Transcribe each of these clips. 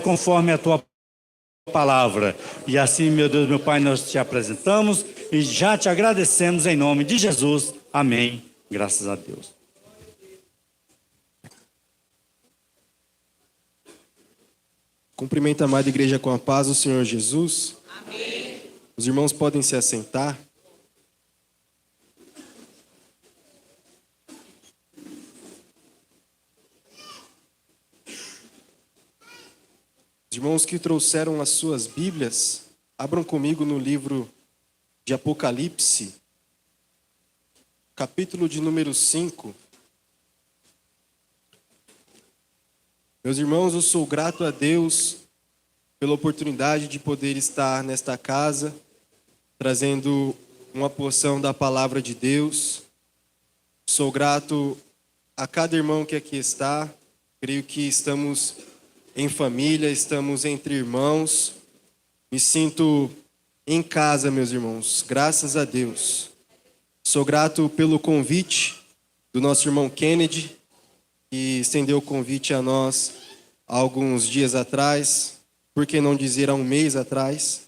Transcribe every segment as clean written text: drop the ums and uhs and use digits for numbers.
conforme a tua palavra. E assim, meu Deus, meu Pai, nós te apresentamos e já te agradecemos em nome de Jesus. Amém. Graças a Deus. Cumprimento a amada igreja com a paz do Senhor Jesus. Amém. Os irmãos podem se assentar. Os irmãos que trouxeram as suas Bíblias, abram comigo no livro de Apocalipse, capítulo de número 5. Meus irmãos, eu sou grato a Deus pela oportunidade de poder estar nesta casa, trazendo uma porção da palavra de Deus. Sou grato a cada irmão que aqui está. Creio que estamos em família, estamos entre irmãos. Me sinto em casa, meus irmãos, graças a Deus. Sou grato pelo convite do nosso irmão Kennedy, que estendeu o convite a nós há alguns dias atrás, por que não dizer há um mês atrás.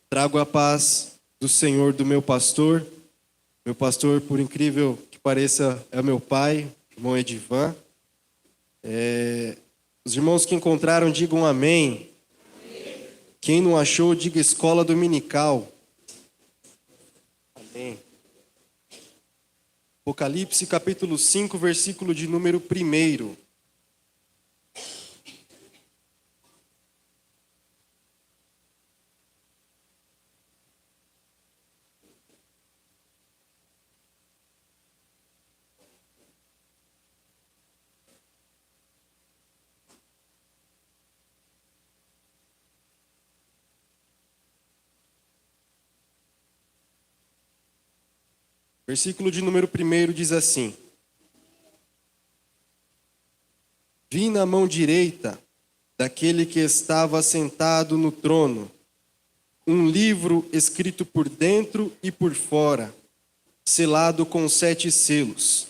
Trago a paz do Senhor do meu pastor. Meu pastor, por incrível que pareça, é o meu pai, irmão Edivan. Os irmãos que encontraram, digam amém. Quem não achou, diga escola dominical. Amém. Apocalipse capítulo 5, versículo de número 1. Versículo de número 1 diz assim: Vi na mão direita daquele que estava sentado no trono um livro escrito por dentro e por fora, selado com 7 selos.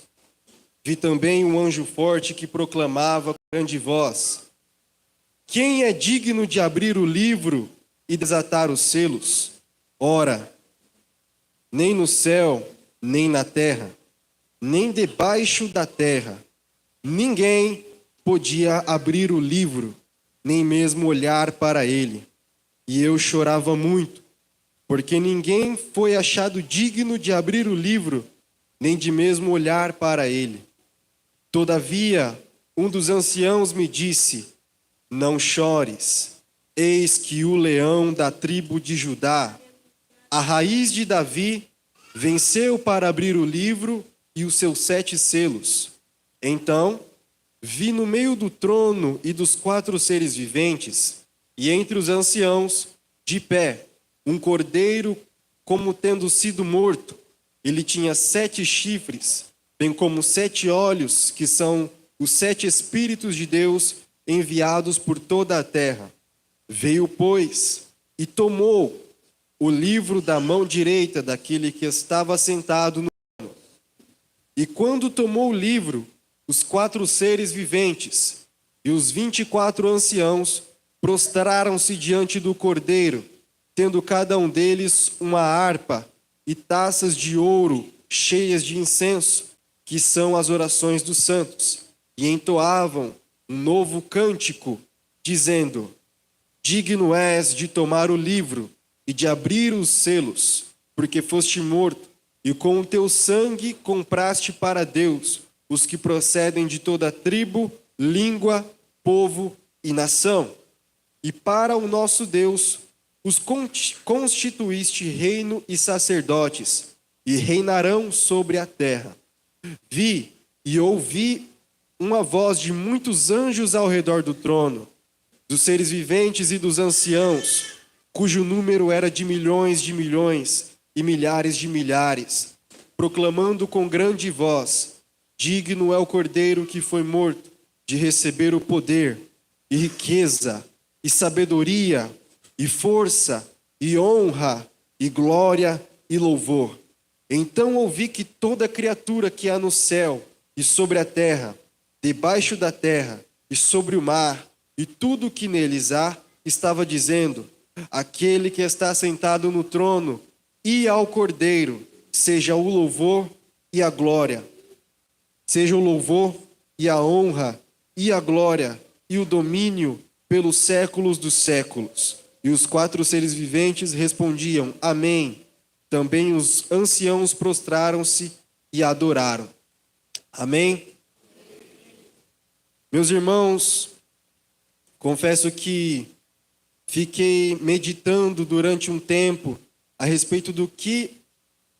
Vi também um anjo forte que proclamava com grande voz: Quem é digno de abrir o livro e desatar os selos? Ora, nem no céu, nem na terra, nem debaixo da terra, ninguém podia abrir o livro, nem mesmo olhar para ele. E eu chorava muito, porque ninguém foi achado digno de abrir o livro, nem de mesmo olhar para ele. Todavia, um dos anciãos me disse: Não chores, eis que o leão da tribo de Judá, a raiz de Davi, venceu para abrir o livro e os seus 7 selos. Então, vi no meio do trono e dos 4 seres viventes, e entre os anciãos, de pé, um cordeiro como tendo sido morto. Ele tinha 7 chifres, bem como 7 olhos, que são os 7 Espíritos de Deus enviados por toda a terra. Veio, pois, e tomou o livro da mão direita daquele que estava sentado no trono. E quando tomou o livro, os 4 seres viventes e os 24 anciãos prostraram-se diante do cordeiro, tendo cada um deles uma harpa e taças de ouro cheias de incenso, que são as orações dos santos, e entoavam um novo cântico, dizendo: Digno és de tomar o livro e de abrir os selos, porque foste morto, e com o teu sangue compraste para Deus os que procedem de toda tribo, língua, povo e nação. E para o nosso Deus os constituíste reino e sacerdotes, e reinarão sobre a terra. Vi e ouvi uma voz de muitos anjos ao redor do trono, dos seres viventes e dos anciãos, cujo número era de milhões e milhares de milhares, proclamando com grande voz: Digno é o cordeiro que foi morto de receber o poder, e riqueza, e sabedoria, e força, e honra, e glória, e louvor. Então ouvi que toda criatura que há no céu e sobre a terra, debaixo da terra e sobre o mar, e tudo que neles há, estava dizendo: aquele que está sentado no trono e ao Cordeiro, seja o louvor e a glória, seja o louvor e a honra e a glória e o domínio pelos séculos dos séculos. E os 4 seres viventes respondiam: Amém. Também os anciãos prostraram-se e adoraram. Amém. Meus irmãos, confesso que fiquei meditando durante um tempo a respeito do que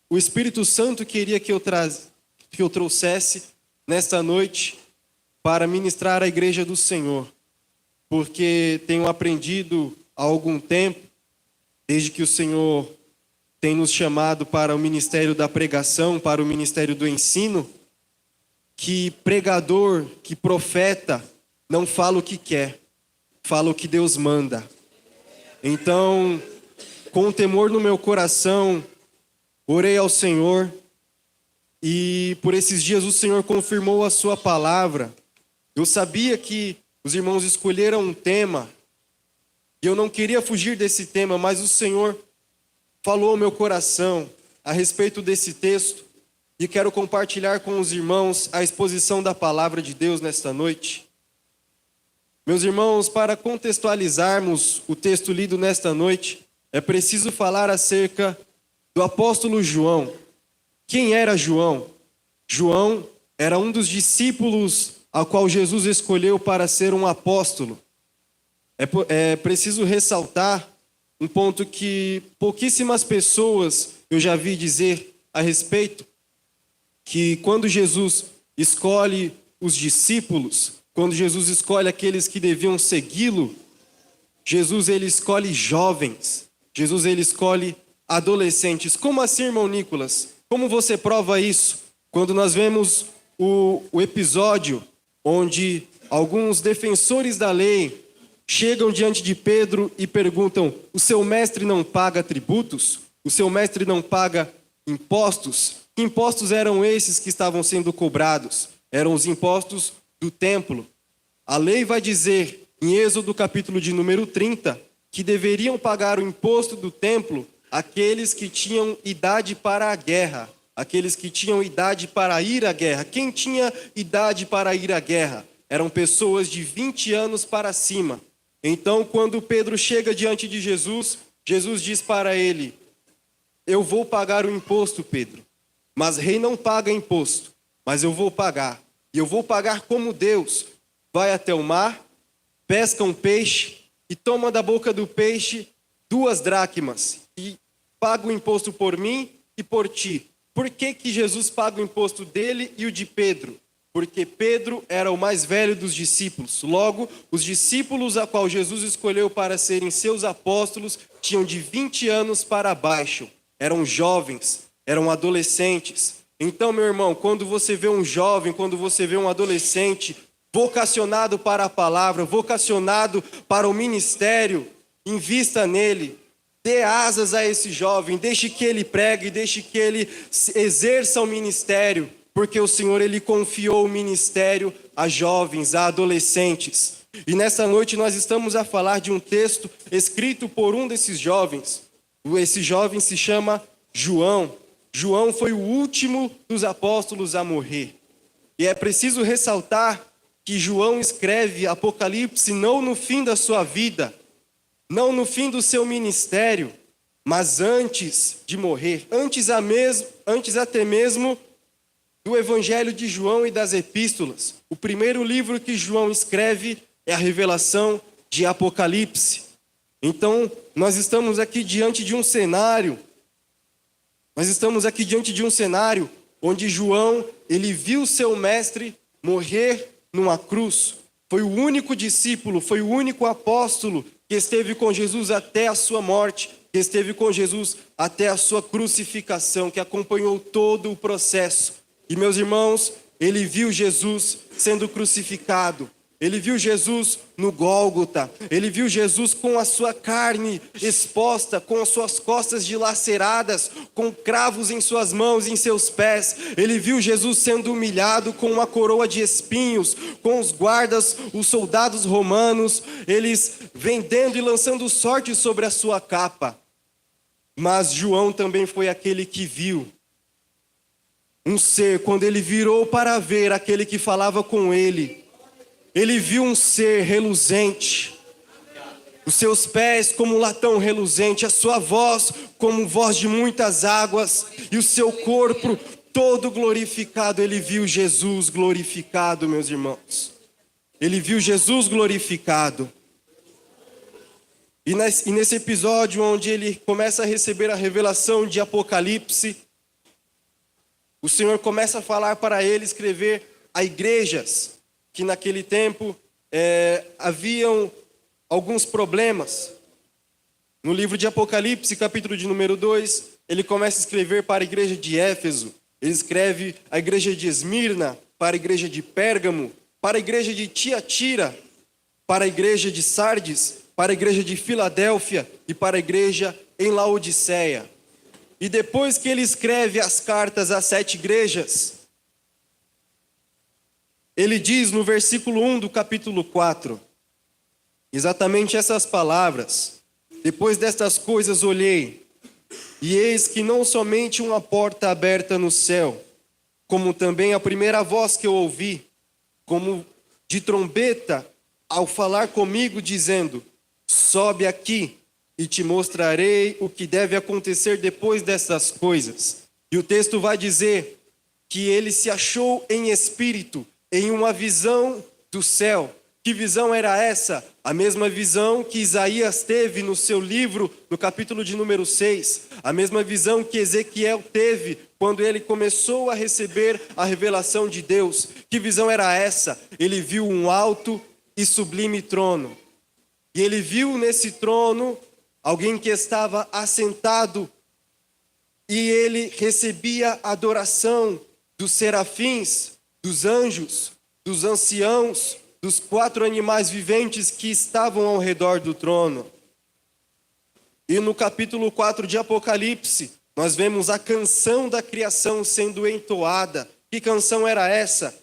o Espírito Santo queria que eu trouxesse nesta noite para ministrar à igreja do Senhor. Porque tenho aprendido há algum tempo, desde que o Senhor tem nos chamado para o ministério da pregação, para o ministério do ensino, que pregador, que profeta, não fala o que quer, fala o que Deus manda. Então, com temor no meu coração, orei ao Senhor e por esses dias o Senhor confirmou a sua palavra. Eu sabia que os irmãos escolheram um tema e eu não queria fugir desse tema, mas o Senhor falou ao meu coração a respeito desse texto e quero compartilhar com os irmãos a exposição da palavra de Deus nesta noite. Meus irmãos, para contextualizarmos o texto lido nesta noite, é preciso falar acerca do apóstolo João. Quem era João? João era um dos discípulos ao qual Jesus escolheu para ser um apóstolo. É preciso ressaltar um ponto que pouquíssimas pessoas eu já vi dizer a respeito, que quando Jesus escolhe os discípulos, quando Jesus escolhe aqueles que deviam segui-lo, Jesus ele escolhe jovens, Jesus ele escolhe adolescentes. Como assim, irmão Nicolas? Como você prova isso? Quando nós vemos o episódio onde alguns defensores da lei chegam diante de Pedro e perguntam: o seu mestre não paga tributos? O seu mestre não paga impostos? Que impostos eram esses que estavam sendo cobrados? Eram os impostos do templo. A lei vai dizer, em Êxodo capítulo de número 30, que deveriam pagar o imposto do templo aqueles que tinham idade para a guerra, aqueles que tinham idade para ir à guerra. Quem tinha idade para ir à guerra? Eram pessoas de 20 anos para cima. Então, quando Pedro chega diante de Jesus, Jesus diz para ele: eu vou pagar o imposto, Pedro, mas rei não paga imposto, mas eu vou pagar. E eu vou pagar como Deus. Vai até o mar, pesca um peixe e toma da boca do peixe 2 dracmas e paga o imposto por mim e por ti. Por que que Jesus paga o imposto dele e o de Pedro? Porque Pedro era o mais velho dos discípulos. Logo, os discípulos a qual Jesus escolheu para serem seus apóstolos tinham de 20 anos para baixo. Eram jovens, eram adolescentes. Então, meu irmão, quando você vê um jovem, quando você vê um adolescente vocacionado para a palavra, vocacionado para o ministério, invista nele. Dê asas a esse jovem, deixe que ele pregue, deixe que ele exerça o ministério, porque o Senhor ele confiou o ministério a jovens, a adolescentes. E nessa noite nós estamos a falar de um texto escrito por um desses jovens. Esse jovem se chama João. João foi o último dos apóstolos a morrer. E é preciso ressaltar que João escreve Apocalipse não no fim da sua vida, não no fim do seu ministério, mas antes de morrer, antes até mesmo do Evangelho de João e das Epístolas. O primeiro livro que João escreve é a revelação de Apocalipse. Então, nós estamos aqui diante de um cenário, onde João, ele viu seu mestre morrer numa cruz. Foi o único discípulo, foi o único apóstolo que esteve com Jesus até a sua morte, que esteve com Jesus até a sua crucificação, que acompanhou todo o processo. E meus irmãos, ele viu Jesus sendo crucificado. Ele viu Jesus no Gólgota. Ele viu Jesus com a sua carne exposta, com as suas costas dilaceradas, com cravos em suas mãos e em seus pés. Ele viu Jesus sendo humilhado com uma coroa de espinhos, com os guardas, os soldados romanos, eles vendendo e lançando sorte sobre a sua capa. Mas João também foi aquele que viu um ser, quando ele virou para ver aquele que falava com ele, ele viu um ser reluzente, os seus pés como um latão reluzente, a sua voz como voz de muitas águas, e o seu corpo todo glorificado. Ele viu Jesus glorificado, meus irmãos. Ele viu Jesus glorificado. E nesse episódio onde ele começa a receber a revelação de Apocalipse, o Senhor começa a falar para ele, escrever a igrejas, que naquele tempo haviam alguns problemas. No livro de Apocalipse, capítulo de número 2, ele começa a escrever para a igreja de Éfeso, ele escreve a igreja de Esmirna, para a igreja de Pérgamo, para a igreja de Tiatira, para a igreja de Sardes, para a igreja de Filadélfia e para a igreja em Laodiceia. E depois que ele escreve as cartas às 7 igrejas, ele diz no versículo 1 do capítulo 4, exatamente essas palavras: depois destas coisas olhei, e eis que não somente uma porta aberta no céu, como também a primeira voz que eu ouvi, como de trombeta, ao falar comigo, dizendo: sobe aqui e te mostrarei o que deve acontecer depois dessas coisas. E o texto vai dizer que ele se achou em espírito, em uma visão do céu. Que visão era essa? A mesma visão que Isaías teve no seu livro, no capítulo de número 6. A mesma visão que Ezequiel teve quando ele começou a receber a revelação de Deus. Que visão era essa? Ele viu um alto e sublime trono. E ele viu nesse trono alguém que estava assentado, e ele recebia a adoração dos serafins, dos anjos, dos anciãos, dos 4 animais viventes que estavam ao redor do trono. E no capítulo 4 de Apocalipse, nós vemos a canção da criação sendo entoada. Que canção era essa?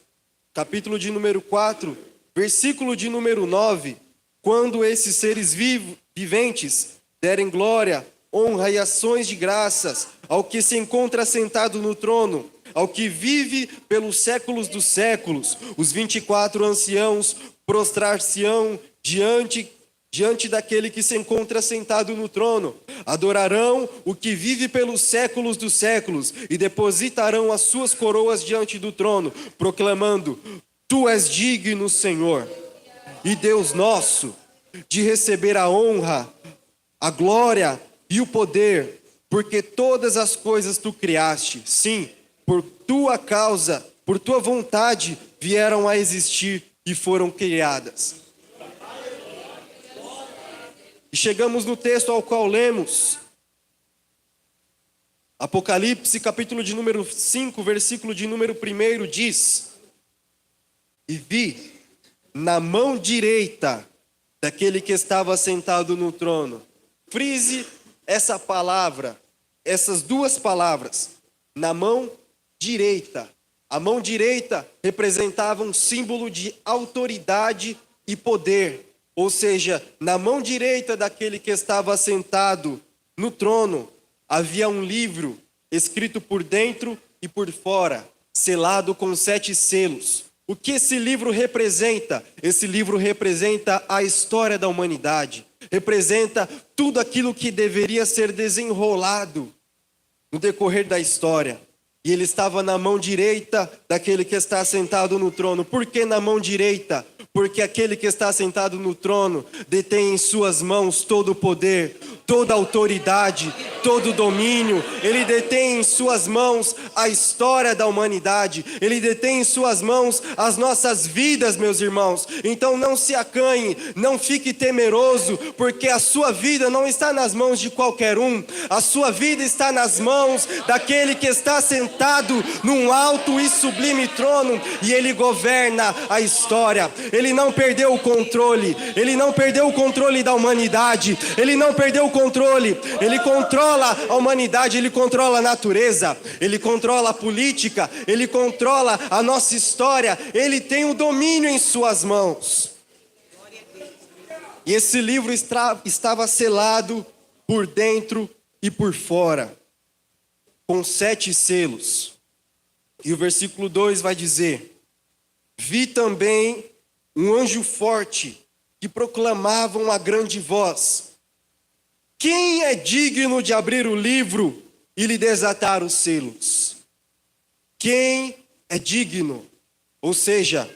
Capítulo de número 4, versículo de número 9. Quando esses seres viventes derem glória, honra e ações de graças ao que se encontra sentado no trono, ao que vive pelos séculos dos séculos, os 24 anciãos prostrar-se-ão diante daquele que se encontra sentado no trono, adorarão o que vive pelos séculos dos séculos e depositarão as suas coroas diante do trono, proclamando: tu és digno, Senhor, e Deus nosso, de receber a honra, a glória e o poder, porque todas as coisas tu criaste, sim, por tua causa, por tua vontade, vieram a existir e foram criadas. E chegamos no texto ao qual lemos, Apocalipse, capítulo de número 5, versículo de número 1, diz: e vi na mão direita daquele que estava sentado no trono. Frise essa palavra, essas duas palavras, na mão direita. A mão direita representava um símbolo de autoridade e poder. Ou seja, na mão direita daquele que estava sentado no trono, havia um livro escrito por dentro e por fora, selado com 7 selos. O que esse livro representa? Esse livro representa a história da humanidade. Representa tudo aquilo que deveria ser desenrolado no decorrer da história. E ele estava na mão direita daquele que está sentado no trono. Por que na mão direita? Porque aquele que está sentado no trono detém em suas mãos todo o poder, toda a autoridade, todo o domínio. Ele detém em suas mãos a história da humanidade. Ele detém em suas mãos as nossas vidas, meus irmãos. Então não se acanhe, não fique temeroso, porque a sua vida não está nas mãos de qualquer um. A sua vida está nas mãos daquele que está sentado num alto e sublime trono, e ele governa a história. Ele não perdeu o controle. Ele não perdeu o controle da humanidade. Ele não perdeu o controle. Ele controla a humanidade, ele controla a natureza, ele controla a política, ele controla a nossa história. Ele tem o domínio em suas mãos. E esse livro estava selado por dentro e por fora, com 7 selos. E o versículo 2 vai dizer: vi também um anjo forte que proclamava uma grande voz: quem é digno de abrir o livro e lhe desatar os selos? Quem é digno? Ou seja,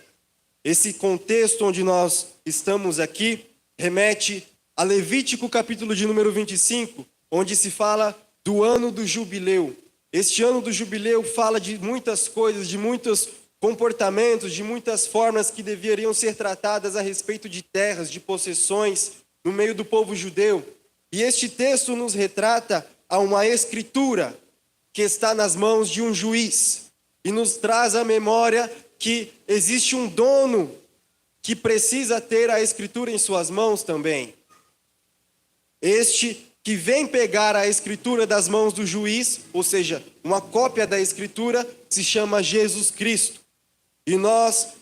esse contexto onde nós estamos aqui remete a Levítico capítulo de número 25, onde se fala do ano do jubileu. Este ano do jubileu fala de muitas coisas, de muitos comportamentos, de muitas formas que deveriam ser tratadas a respeito de terras, de possessões no meio do povo judeu. E este texto nos retrata a uma escritura que está nas mãos de um juiz e nos traz à memória que existe um dono que precisa ter a escritura em suas mãos também. Este que vem pegar a escritura das mãos do juiz, ou seja, uma cópia da escritura, se chama Jesus Cristo. E nós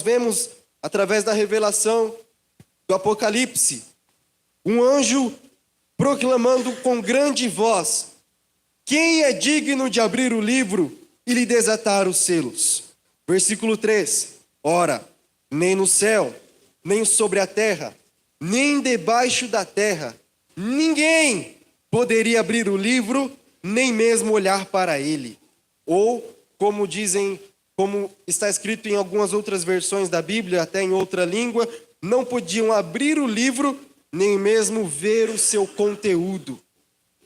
vemos, através da revelação do Apocalipse, um anjo proclamando com grande voz: quem é digno de abrir o livro e lhe desatar os selos? Versículo 3. Ora, nem no céu, nem sobre a terra, nem debaixo da terra, ninguém poderia abrir o livro, nem mesmo olhar para ele. Ou, como está escrito em algumas outras versões da Bíblia, até em outra língua, não podiam abrir o livro, nem mesmo ver o seu conteúdo.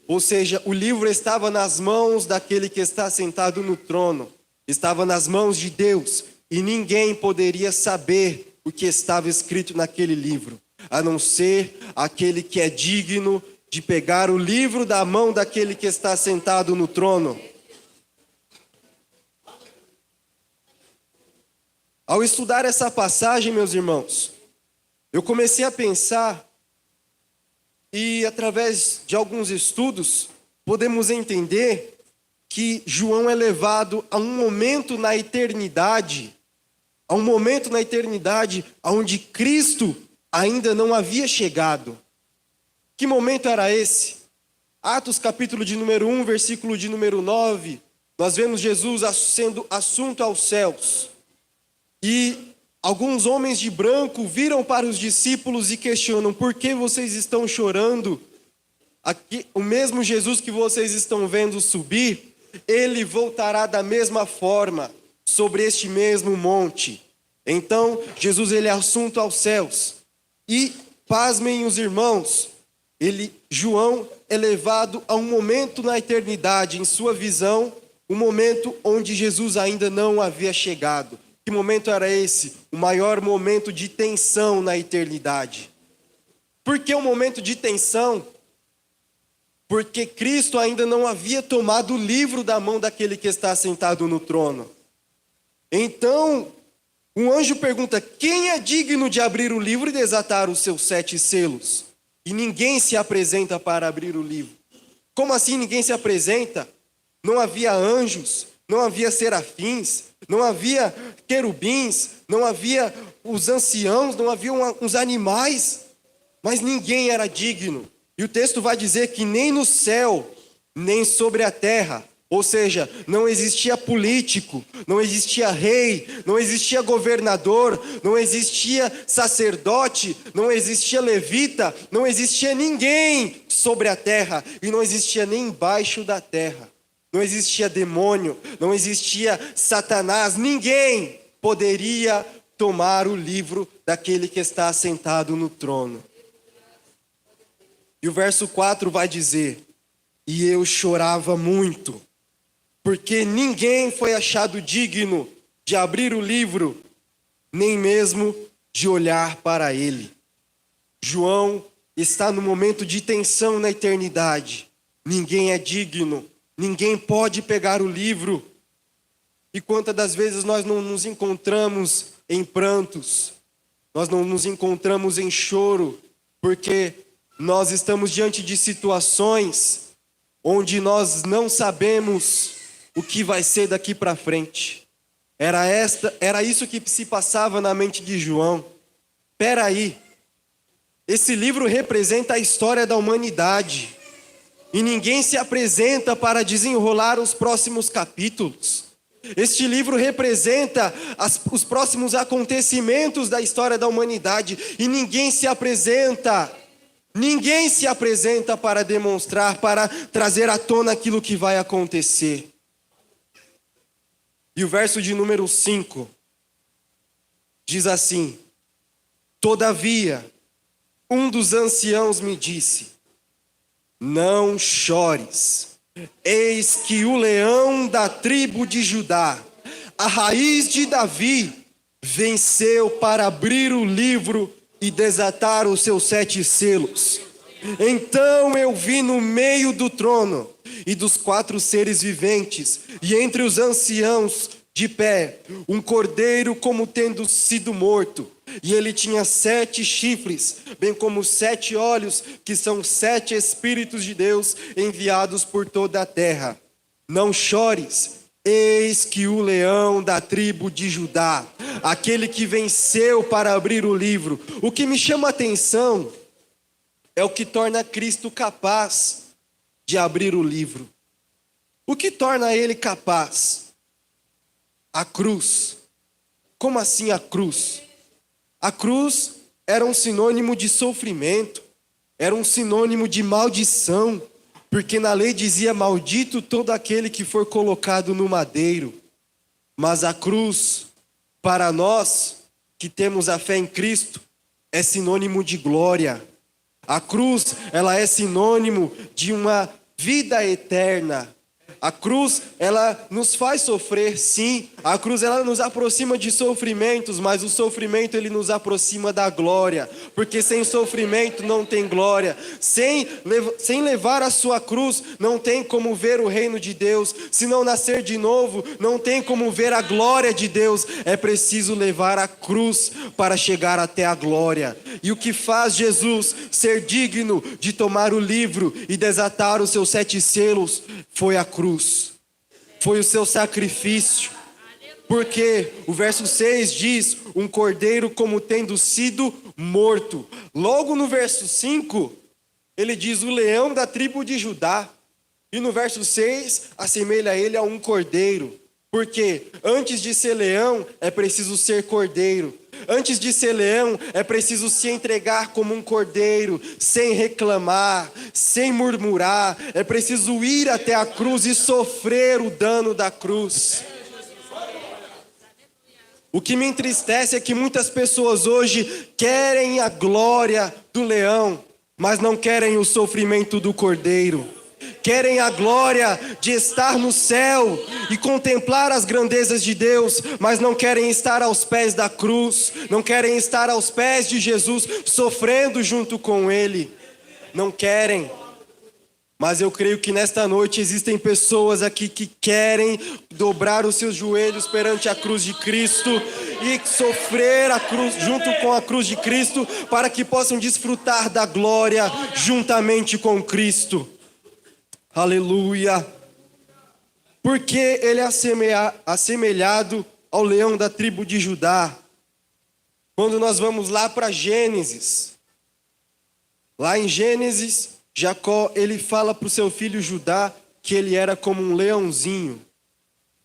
Ou seja, o livro estava nas mãos daquele que está sentado no trono, estava nas mãos de Deus, e ninguém poderia saber o que estava escrito naquele livro, a não ser aquele que é digno de pegar o livro da mão daquele que está sentado no trono. Ao estudar essa passagem, meus irmãos, eu comecei a pensar, e através de alguns estudos, podemos entender que João é levado a um momento na eternidade, onde Cristo ainda não havia chegado. Que momento era esse? Atos capítulo de número 1, versículo de número 9, nós vemos Jesus sendo assunto aos céus. E alguns homens de branco viram para os discípulos e questionam: por que vocês estão chorando? Aqui, o mesmo Jesus que vocês estão vendo subir, ele voltará da mesma forma sobre este mesmo monte. Então, Jesus ele é assunto aos céus. E, pasmem os irmãos, João é levado a um momento na eternidade, em sua visão, um momento onde Jesus ainda não havia chegado. Que momento era esse? O maior momento de tensão na eternidade. Por que um momento de tensão? Porque Cristo ainda não havia tomado o livro da mão daquele que está sentado no trono. Então, um anjo pergunta: quem é digno de abrir o livro e desatar os seus 7 selos? E ninguém se apresenta para abrir o livro. Como assim ninguém se apresenta? Não havia anjos, não havia serafins, não havia querubins, não havia os anciãos, não havia os animais, mas ninguém era digno. E o texto vai dizer que nem no céu, nem sobre a terra, ou seja, não existia político, não existia rei, não existia governador, não existia sacerdote, não existia levita, não existia ninguém sobre a terra e não existia nem embaixo da terra. Não existia demônio, não existia Satanás, ninguém poderia tomar o livro daquele que está sentado no trono. E o verso 4 vai dizer: e eu chorava muito, porque ninguém foi achado digno de abrir o livro, nem mesmo de olhar para ele. João está no momento de tensão na eternidade. Ninguém é digno, ninguém pode pegar o livro. E quantas das vezes nós não nos encontramos em prantos, nós não nos encontramos em choro, porque nós estamos diante de situações onde nós não sabemos o que vai ser daqui para frente. Era isso que se passava na mente de João. Espera aí, esse livro representa a história da humanidade, e ninguém se apresenta para desenrolar os próximos capítulos. Este livro representa os próximos acontecimentos da história da humanidade, e ninguém se apresenta para demonstrar, para trazer à tona aquilo que vai acontecer. E o verso de número 5 diz assim: todavia, um dos anciãos me disse: não chores, eis que o leão da tribo de Judá, a raiz de Davi, venceu para abrir o livro e desatar os seus 7 selos. Então eu vi no meio do trono e dos 4 seres viventes, e entre os anciãos de pé, um cordeiro como tendo sido morto, e ele tinha 7 chifres, bem como 7 olhos, que são 7 Espíritos de Deus enviados por toda a terra. Não chores, eis que o leão da tribo de Judá, aquele que venceu para abrir o livro. O que me chama a atenção é o que torna Cristo capaz de abrir o livro. O que torna ele capaz? A cruz. Como assim a cruz? A cruz era um sinônimo de sofrimento, era um sinônimo de maldição, porque na lei dizia: maldito todo aquele que for colocado no madeiro. Mas a cruz, para nós que temos a fé em Cristo, é sinônimo de glória. A cruz, ela é sinônimo de uma vida eterna. A cruz, ela nos faz sofrer, sim. A cruz, ela nos aproxima de sofrimentos, mas o sofrimento, ele nos aproxima da glória. Porque sem sofrimento não tem glória. Sem levar a sua cruz, não tem como ver o reino de Deus. Se não nascer de novo, não tem como ver a glória de Deus. É preciso levar a cruz para chegar até a glória. E o que faz Jesus ser digno de tomar o livro e desatar os seus 7 selos foi a cruz. Foi o seu sacrifício. Porque o verso 6 diz: um cordeiro como tendo sido morto. Logo no verso 5, ele diz: o leão da tribo de Judá. E no verso 6, assemelha ele a um cordeiro. Porque antes de ser leão, é preciso ser cordeiro. Antes de ser leão, é preciso se entregar como um cordeiro, sem reclamar, sem murmurar. É preciso ir até a cruz e sofrer o dano da cruz. O que me entristece é que muitas pessoas hoje querem a glória do leão, mas não querem o sofrimento do cordeiro. Querem a glória de estar no céu e contemplar as grandezas de Deus, mas não querem estar aos pés da cruz, não querem estar aos pés de Jesus, sofrendo junto com Ele. Não querem. Mas eu creio que nesta noite existem pessoas aqui que querem dobrar os seus joelhos perante a cruz de Cristo e sofrer a cruz junto com a cruz de Cristo, para que possam desfrutar da glória juntamente com Cristo. Aleluia! Porque ele é assemelhado ao leão da tribo de Judá. Quando nós vamos lá para Gênesis, lá em Gênesis, Jacó, ele fala para o seu filho Judá que ele era como um leãozinho.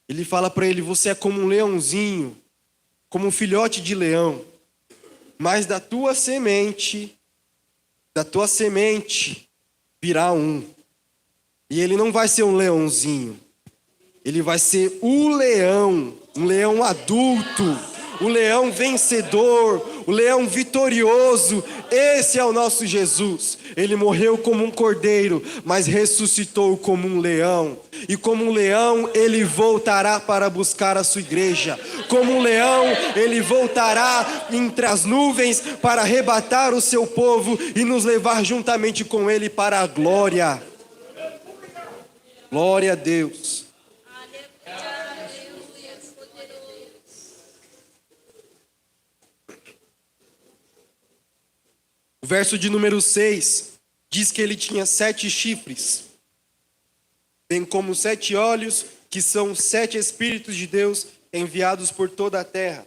Ele fala para ele: você é como um leãozinho, como um filhote de leão. Mas da tua semente virá um. E ele não vai ser um leãozinho. Ele vai ser o leão, um leão adulto, o leão vencedor, o leão vitorioso. Esse é o nosso Jesus. Ele morreu como um cordeiro, mas ressuscitou como um leão. E como um leão, ele voltará para buscar a sua igreja. Como um leão, ele voltará entre as nuvens para arrebatar o seu povo e nos levar juntamente com ele para a glória. Glória a Deus. verso de número 6 diz que ele tinha 7 chifres, bem como 7 olhos, que são 7 Espíritos de Deus enviados por toda a terra.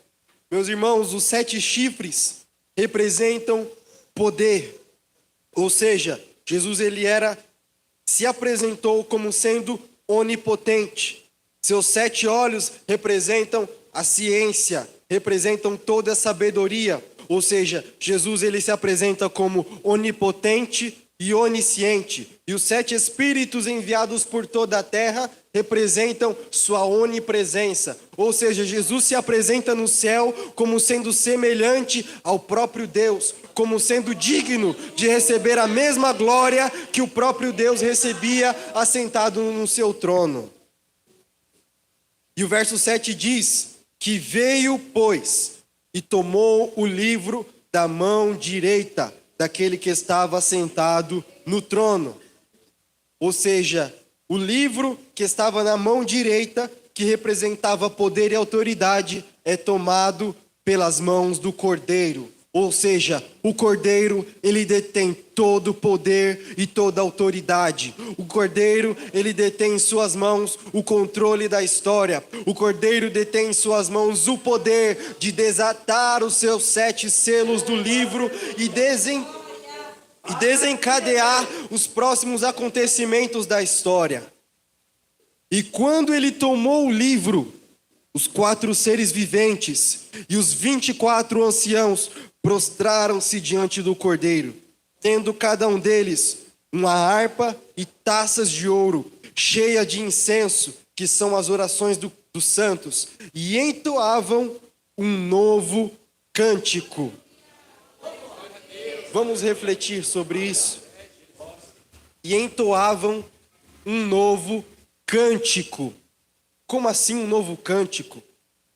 Meus irmãos, os 7 chifres representam poder, ou seja, Jesus se apresentou como sendo onipotente. Seus 7 olhos representam a ciência, representam toda a sabedoria, ou seja, Jesus ele se apresenta como onipotente e onisciente. E os 7 Espíritos enviados por toda a terra representam sua onipresença. Ou seja, Jesus se apresenta no céu como sendo semelhante ao próprio Deus, como sendo digno de receber a mesma glória que o próprio Deus recebia assentado no seu trono. E o verso 7 diz que veio, pois, e tomou o livro da mão direita daquele que estava sentado no trono. Ou seja, o livro que estava na mão direita, que representava poder e autoridade, é tomado pelas mãos do Cordeiro. Ou seja, o Cordeiro, ele detém todo o poder e toda a autoridade. O Cordeiro, ele detém em suas mãos o controle da história. O Cordeiro detém em suas mãos o poder de desatar os seus 7 selos do livro e desencadear os próximos acontecimentos da história. E quando ele tomou o livro, os 4 seres viventes e os 24 anciãos prostraram-se diante do Cordeiro, tendo cada um deles uma harpa e taças de ouro, cheia de incenso, que são as orações dos santos, e entoavam um novo cântico. Vamos refletir sobre isso. E entoavam um novo cântico. Como assim um novo cântico?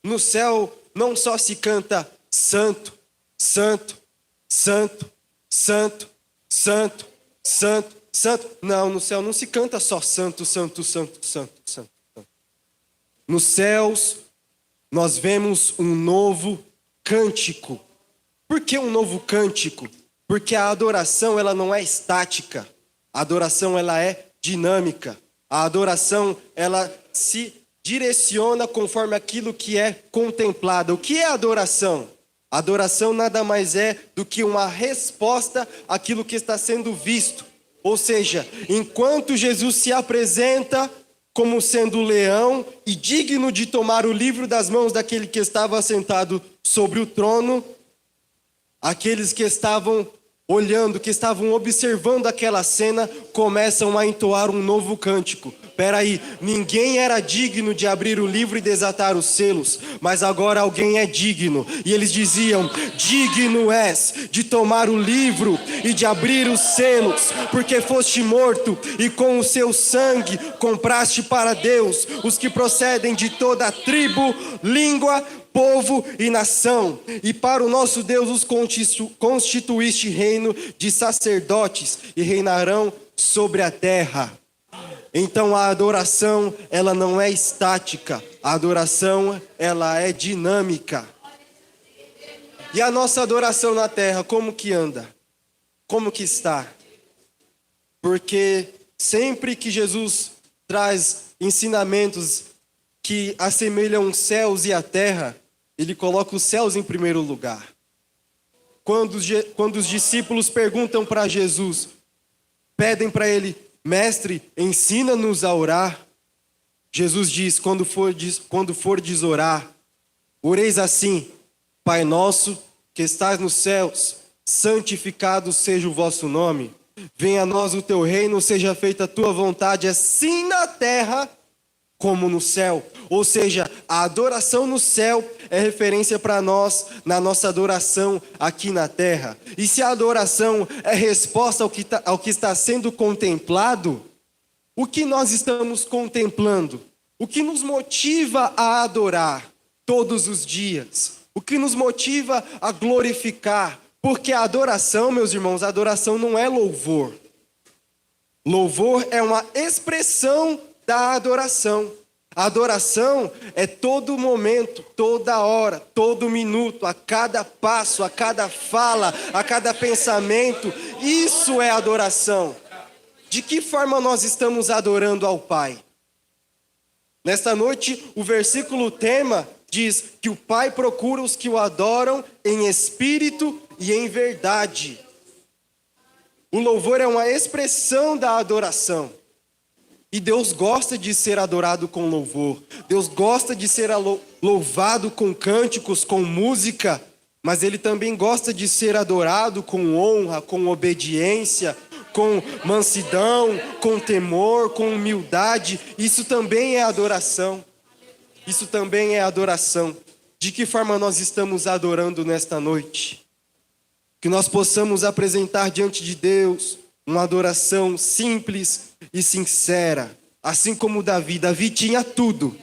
No céu não só se canta santo, santo, santo, santo, santo, santo, santo. Não, no céu não se canta só santo, santo, santo, santo, santo. Nos céus nós vemos um novo cântico. Por que um novo cântico? Porque a adoração ela não é estática. A adoração ela é dinâmica. A adoração ela se direciona conforme aquilo que é contemplado. O que é adoração? Adoração nada mais é do que uma resposta àquilo que está sendo visto. Ou seja, enquanto Jesus se apresenta como sendo leão e digno de tomar o livro das mãos daquele que estava sentado sobre o trono, aqueles que estavam olhando, que estavam observando aquela cena, começam a entoar um novo cântico. Peraí, ninguém era digno de abrir o livro e desatar os selos, mas agora alguém é digno. E eles diziam: digno és de tomar o livro e de abrir os selos, porque foste morto e com o seu sangue compraste para Deus os que procedem de toda tribo, língua, povo e nação. E para o nosso Deus os constituíste reino de sacerdotes e reinarão sobre a terra. Então a adoração, ela não é estática. A adoração, ela é dinâmica. E a nossa adoração na terra, como que anda? Como que está? Porque sempre que Jesus traz ensinamentos que assemelham os céus e a terra, ele coloca os céus em primeiro lugar. Quando os discípulos perguntam para Jesus, pedem para ele: mestre, ensina-nos a orar. Jesus diz: quando fordes orar, oreis assim: Pai nosso que estás nos céus, santificado seja o vosso nome. Venha a nós o teu reino, seja feita a tua vontade, assim na terra como no céu. Ou seja, a adoração no céu é referência para nós na nossa adoração aqui na terra. E se a adoração é resposta ao que está sendo contemplado, o que nós estamos contemplando? O que nos motiva a adorar todos os dias? O que nos motiva a glorificar? Porque a adoração, meus irmãos, a adoração não é louvor. Louvor é uma expressão da adoração. A adoração é todo momento, toda hora, todo minuto, a cada passo, a cada fala, a cada pensamento. Isso é adoração. De que forma nós estamos adorando ao Pai? Nesta noite, o versículo tema diz que o Pai procura os que o adoram em espírito e em verdade. O louvor é uma expressão da adoração. E Deus gosta de ser adorado com louvor. Deus gosta de ser louvado com cânticos, com música. Mas Ele também gosta de ser adorado com honra, com obediência, com mansidão, com temor, com humildade. Isso também é adoração. Isso também é adoração. De que forma nós estamos adorando nesta noite? Que nós possamos apresentar diante de Deus uma adoração simples e sincera. Assim como Davi. Davi tinha tudo.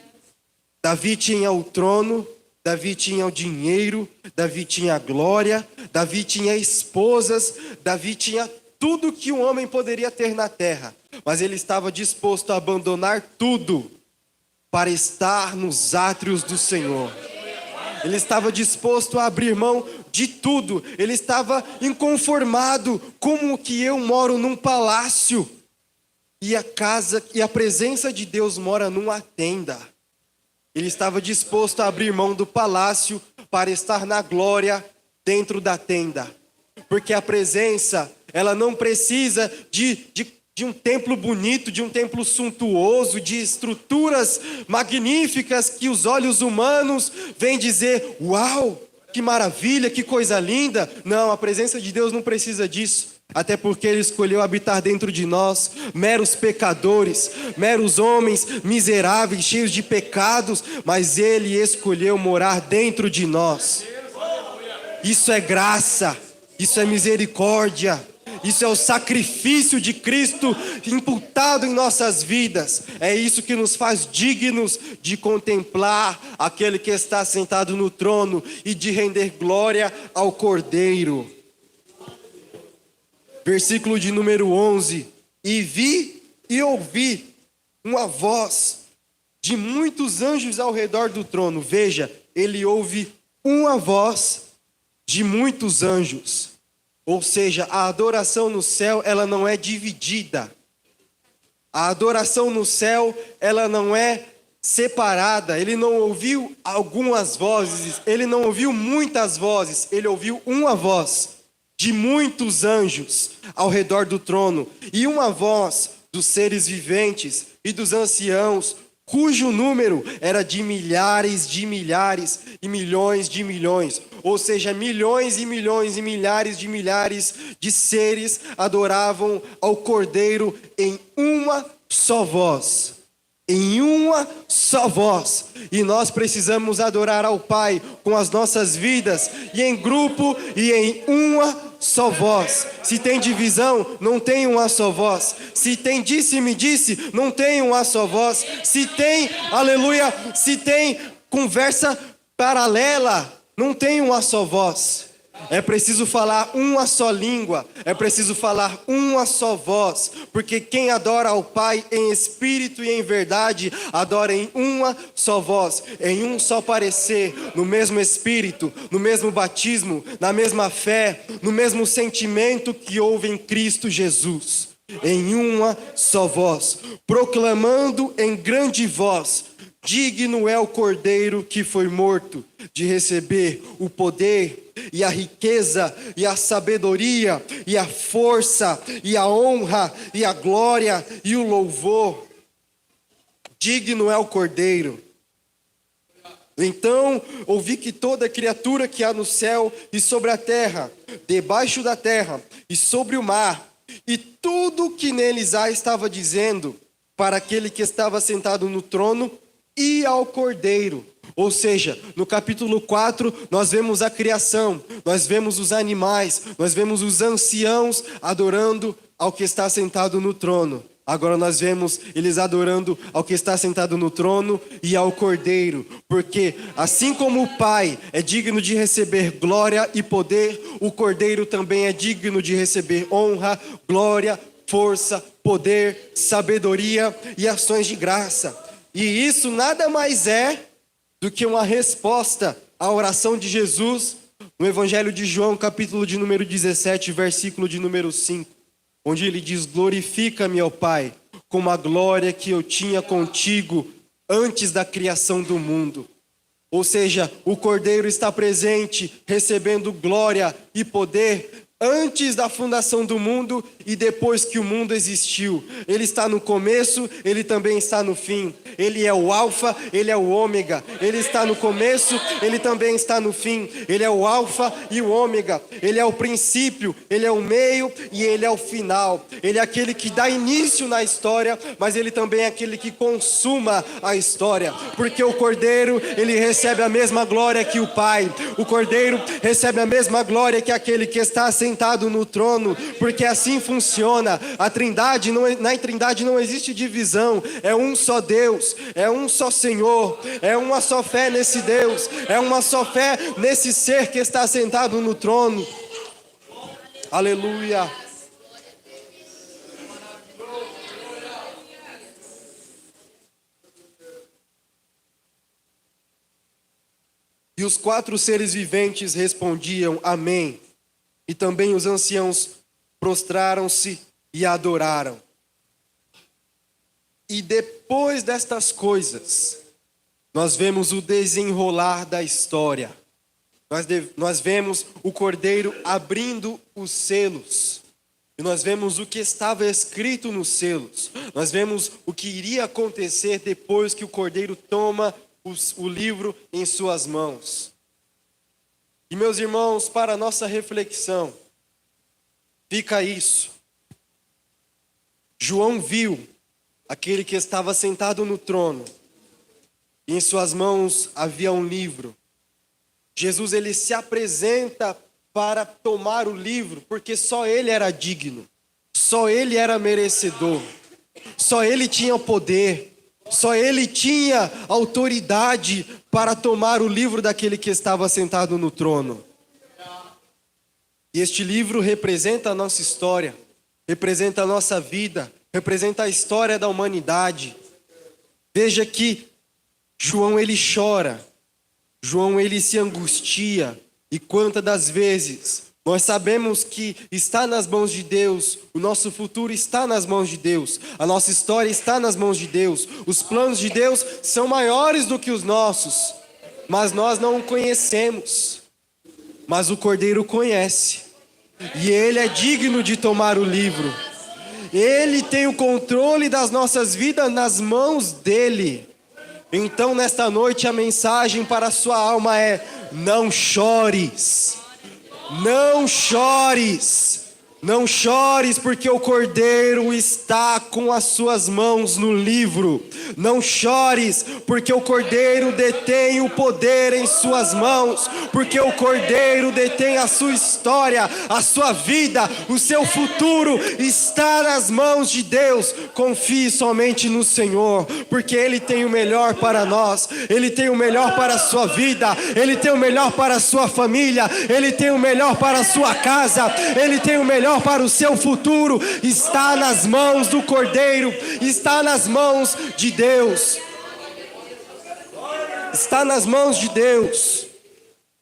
Davi tinha o trono, Davi tinha o dinheiro, Davi tinha a glória, Davi tinha esposas, Davi tinha tudo que um homem poderia ter na terra. Mas ele estava disposto a abandonar tudo para estar nos átrios do Senhor. Ele estava disposto a abrir mão de tudo. Ele estava inconformado. Como que eu moro num palácio e a presença de Deus mora numa tenda? Ele estava disposto a abrir mão do palácio para estar na glória dentro da tenda. Porque a presença, ela não precisa de um templo bonito, de um templo suntuoso, de estruturas magníficas que os olhos humanos vêm dizer: uau, que maravilha, que coisa linda. Não, a presença de Deus não precisa disso. Até porque Ele escolheu habitar dentro de nós, meros pecadores, meros homens miseráveis, cheios de pecados, mas Ele escolheu morar dentro de nós. Isso é graça, isso é misericórdia, isso é o sacrifício de Cristo imputado em nossas vidas. É isso que nos faz dignos de contemplar aquele que está sentado no trono e de render glória ao Cordeiro. Versículo de número 11. E vi e ouvi uma voz de muitos anjos ao redor do trono. Veja, ele ouve uma voz de muitos anjos. Ou seja, a adoração no céu, ela não é dividida. A adoração no céu, ela não é separada. Ele não ouviu algumas vozes, ele não ouviu muitas vozes, ele ouviu uma voz de muitos anjos ao redor do trono, e uma voz dos seres viventes e dos anciãos, cujo número era de milhares e milhões de milhões. Ou seja, milhões e milhões e milhares de seres adoravam ao Cordeiro em uma só voz. Em uma só voz. E nós precisamos adorar ao Pai com as nossas vidas, e em grupo e em uma só voz. Se tem divisão, não tem uma só voz. Se tem disse-me disse, não tem uma só voz. Se tem, aleluia, se tem conversa paralela, não tem uma só voz. É preciso falar uma só língua, é preciso falar uma só voz, porque quem adora ao Pai em espírito e em verdade, adora em uma só voz, em um só parecer, no mesmo espírito, no mesmo batismo, na mesma fé, no mesmo sentimento que houve em Cristo Jesus, em uma só voz, proclamando em grande voz: digno é o Cordeiro que foi morto de receber o poder e a riqueza e a sabedoria e a força e a honra e a glória e o louvor. Digno é o Cordeiro. Então ouvi que toda criatura que há no céu e sobre a terra, debaixo da terra e sobre o mar, e tudo que neles há, estava dizendo para aquele que estava sentado no trono e ao Cordeiro. Ou seja, no capítulo 4, nós vemos a criação, nós vemos os animais, nós vemos os anciãos adorando ao que está sentado no trono. Agora nós vemos eles adorando ao que está sentado no trono e ao Cordeiro. Porque assim como o Pai é digno de receber glória e poder, o Cordeiro também é digno de receber honra, glória, força, poder, sabedoria e ações de graça. E isso nada mais é do que uma resposta à oração de Jesus no Evangelho de João, capítulo de número 17, versículo de número 5, onde ele diz: glorifica-me, ó Pai, com a glória que eu tinha contigo antes da criação do mundo. Ou seja, o Cordeiro está presente, recebendo glória e poder antes da fundação do mundo e depois que o mundo existiu. Ele está no começo, ele também está no fim. Ele é o alfa, ele é o ômega. Ele está no começo, ele também está no fim. Ele é o alfa e o ômega. Ele é o princípio, ele é o meio e ele é o final. Ele é aquele que dá início na história, mas ele também é aquele que consuma a história. Porque o Cordeiro, ele recebe a mesma glória que o Pai. O Cordeiro recebe a mesma glória que aquele que está sentado no trono, porque assim funciona. A Trindade, na Trindade não existe divisão, é um só Deus, é um só Senhor, é uma só fé nesse Deus, é uma só fé nesse ser que está sentado no trono. Aleluia. E os 4 seres viventes respondiam: amém. E também os anciãos prostraram-se e adoraram. E depois destas coisas, nós vemos o desenrolar da história. Nós vemos o Cordeiro abrindo os selos. E nós vemos o que estava escrito nos selos. Nós vemos o que iria acontecer depois que o Cordeiro toma o livro em suas mãos. E meus irmãos, para a nossa reflexão, fica isso. João viu aquele que estava sentado no trono, e em suas mãos havia um livro. Jesus, ele se apresenta para tomar o livro, porque só ele era digno, só ele era merecedor, só ele tinha poder, só ele tinha autoridade para tomar o livro daquele que estava sentado no trono. E este livro representa a nossa história, representa a nossa vida, representa a história da humanidade. Veja que João, ele chora, João, ele se angustia, e quantas das vezes nós sabemos que está nas mãos de Deus, o nosso futuro está nas mãos de Deus, a nossa história está nas mãos de Deus, os planos de Deus são maiores do que os nossos, mas nós não o conhecemos, mas o Cordeiro conhece, e ele é digno de tomar o livro, ele tem o controle das nossas vidas nas mãos dele. Então nesta noite a mensagem para a sua alma é: não chores. Não chores, não chores, porque o Cordeiro está com as suas mãos no livro. Não chores, porque o Cordeiro detém o poder em suas mãos, porque o Cordeiro detém a sua história, a sua vida, o seu futuro está nas mãos de Deus. Confie somente no Senhor, porque Ele tem o melhor para nós, Ele tem o melhor para a sua vida, Ele tem o melhor para a sua família, Ele tem o melhor para a sua casa, Ele tem o melhor para o seu futuro. Está nas mãos do Cordeiro, está nas mãos de Deus, está nas mãos de Deus.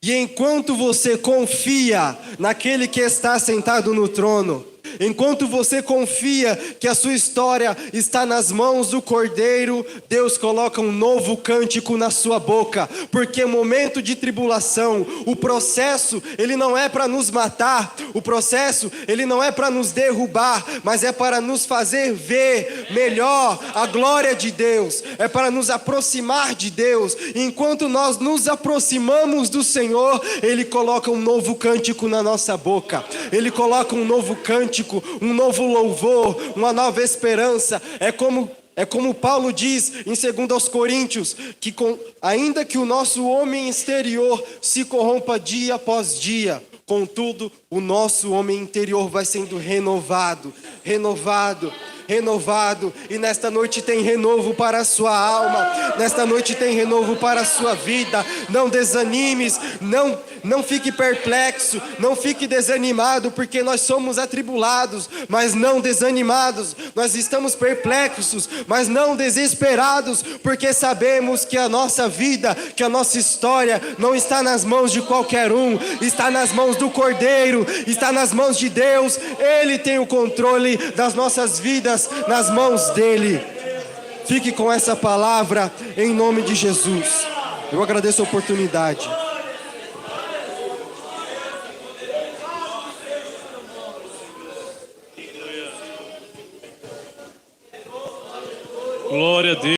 E enquanto você confia naquele que está sentado no trono, enquanto você confia que a sua história está nas mãos do Cordeiro, Deus coloca um novo cântico na sua boca, porque momento de tribulação, o processo, ele não é para nos matar, o processo, ele não é para nos derrubar, mas é para nos fazer ver melhor a glória de Deus, é para nos aproximar de Deus. Enquanto nós nos aproximamos do Senhor, Ele coloca um novo cântico na nossa boca, Ele coloca um novo cântico, um novo louvor, uma nova esperança. É como Paulo diz em 2 Coríntios, que ainda que o nosso homem exterior se corrompa dia após dia, contudo, o nosso homem interior vai sendo renovado, renovado, renovado. E nesta noite tem renovo para a sua alma, nesta noite tem renovo para a sua vida. Não desanimes, não fique perplexo, não fique desanimado, porque nós somos atribulados, mas não desanimados. Nós estamos perplexos, mas não desesperados, porque sabemos que a nossa vida, que a nossa história não está nas mãos de qualquer um, está nas mãos do Cordeiro, está nas mãos de Deus. Ele tem o controle das nossas vidas nas mãos dele. Fique com essa palavra em nome de Jesus. Eu agradeço a oportunidade. Glória a Deus.